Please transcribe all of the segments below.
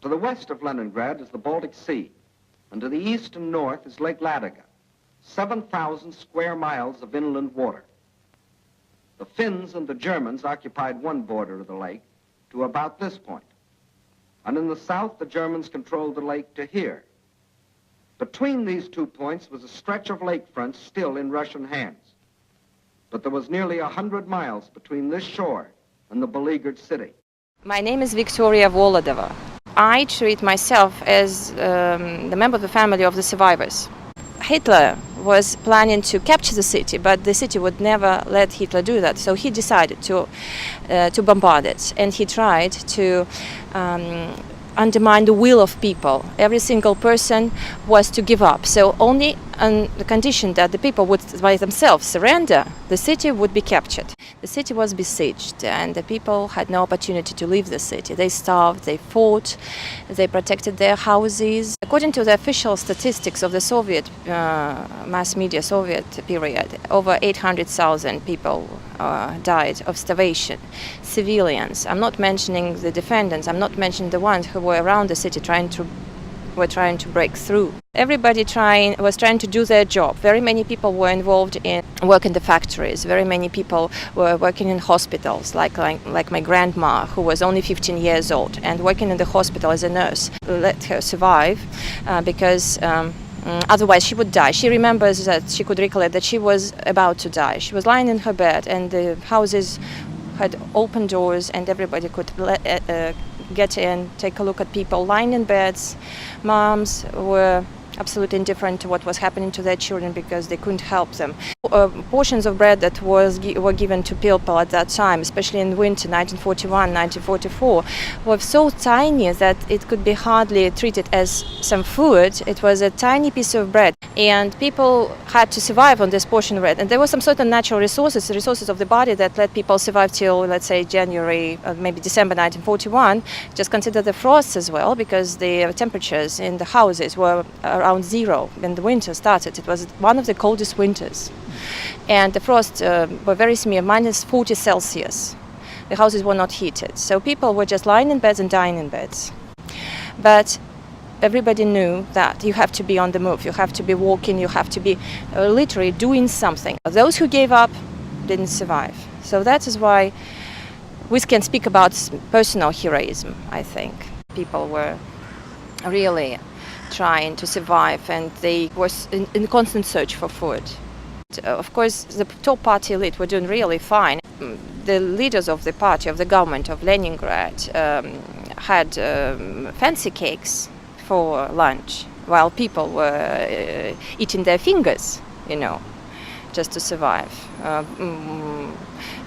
To the west of Leningrad is the Baltic Sea, and to the east and north is Lake Ladoga, 7,000 square miles of inland water. The Finns and the Germans occupied one border of the lake to about this point, and in the south the Germans controlled the lake to here. Between these 2 points was a stretch of lakefront still in Russian hands, but there was nearly 100 miles between this shore and the beleaguered city. My name is Victoria Volodova. I treat myself as the member of the family of the survivors. Hitler was planning to capture the city, but the city would never let Hitler do that. So he decided to bombard it, and he tried to undermine the will of people. Every single person was to give up. So only on the condition that the people would by themselves surrender, the city would be captured. The city was besieged, and the people had no opportunity to leave the city. They starved, they fought, they protected their houses. According to the official statistics of the Soviet mass media, Soviet period, over 800,000 people died of starvation. Civilians. I'm not mentioning the defendants. I'm not mentioning the ones who were around the city trying to break through. Everybody was trying to do their job. Very many people were involved in work in the factories. Very many people were working in hospitals, like my grandma, who was only 15 years old and working in the hospital as a nurse. Let her survive because otherwise she would die. She remembers that she could recollect that she was about to die. She was lying in her bed, and the houses had open doors, and everybody could get in, take a look at people lying in beds. Moms were absolutely indifferent to what was happening to their children because they couldn't help them. Portions of bread that were given to people at that time, especially in winter, 1941, 1944, were so tiny that it could be hardly treated as some food. It was a tiny piece of bread, and people had to survive on this portion of bread. And there were some certain natural resources, the resources of the body that let people survive till, let's say, January, maybe December 1941. Just consider the frosts as well, because the temperatures in the houses were around zero when the winter started. It was one of the coldest winters, and the frosts were very severe, minus 40 Celsius. The houses were not heated, so people were just lying in beds and dying in beds. But everybody knew that you have to be on the move, you have to be walking, you have to be literally doing something. Those who gave up didn't survive. So that is why we can speak about personal heroism, I think. People were really trying to survive, and they were in constant search for food. Of course, the top party elite were doing really fine. The leaders of the party, of the government of Leningrad, had fancy cakes for lunch, while people were eating their fingers, just to survive.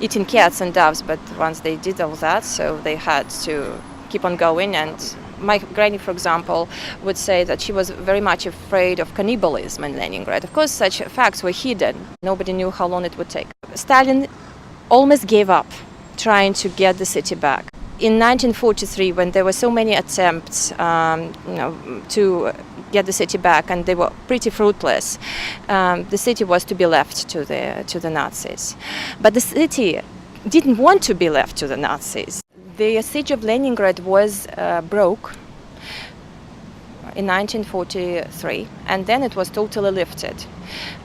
Eating cats and doves, but once they did all that, so they had to keep on going. And my granny, for example, would say that she was very much afraid of cannibalism in Leningrad. Of course, such facts were hidden. Nobody knew how long it would take. Stalin almost gave up trying to get the city back. In 1943, when there were so many attempts to get the city back, and they were pretty fruitless, the city was to be left to the Nazis. But the city didn't want to be left to the Nazis. The siege of Leningrad was broke in 1943, and then it was totally lifted.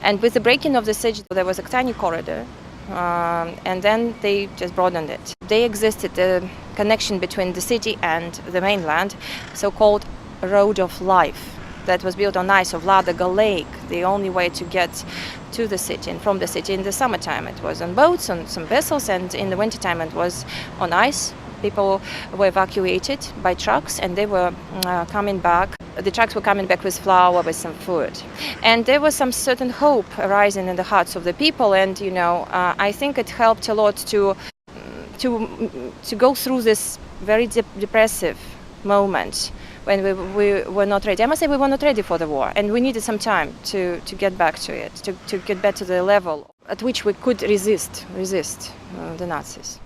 And with the breaking of the siege, there was a tiny corridor, and then they just broadened it. There existed a connection between the city and the mainland, so-called Road of Life, that was built on ice of Ladoga Lake, the only way to get to the city and from the city. In the summertime it was on boats, on some vessels, and in the wintertime it was on ice. People were evacuated by trucks, and they were coming back. The trucks were coming back with flour, with some food. And there was some certain hope arising in the hearts of the people, and I think it helped a lot to go through this very depressive moment when we were not ready. I must say we were not ready for the war, and we needed some time to get back to it, to get back to the level at which we could resist the Nazis.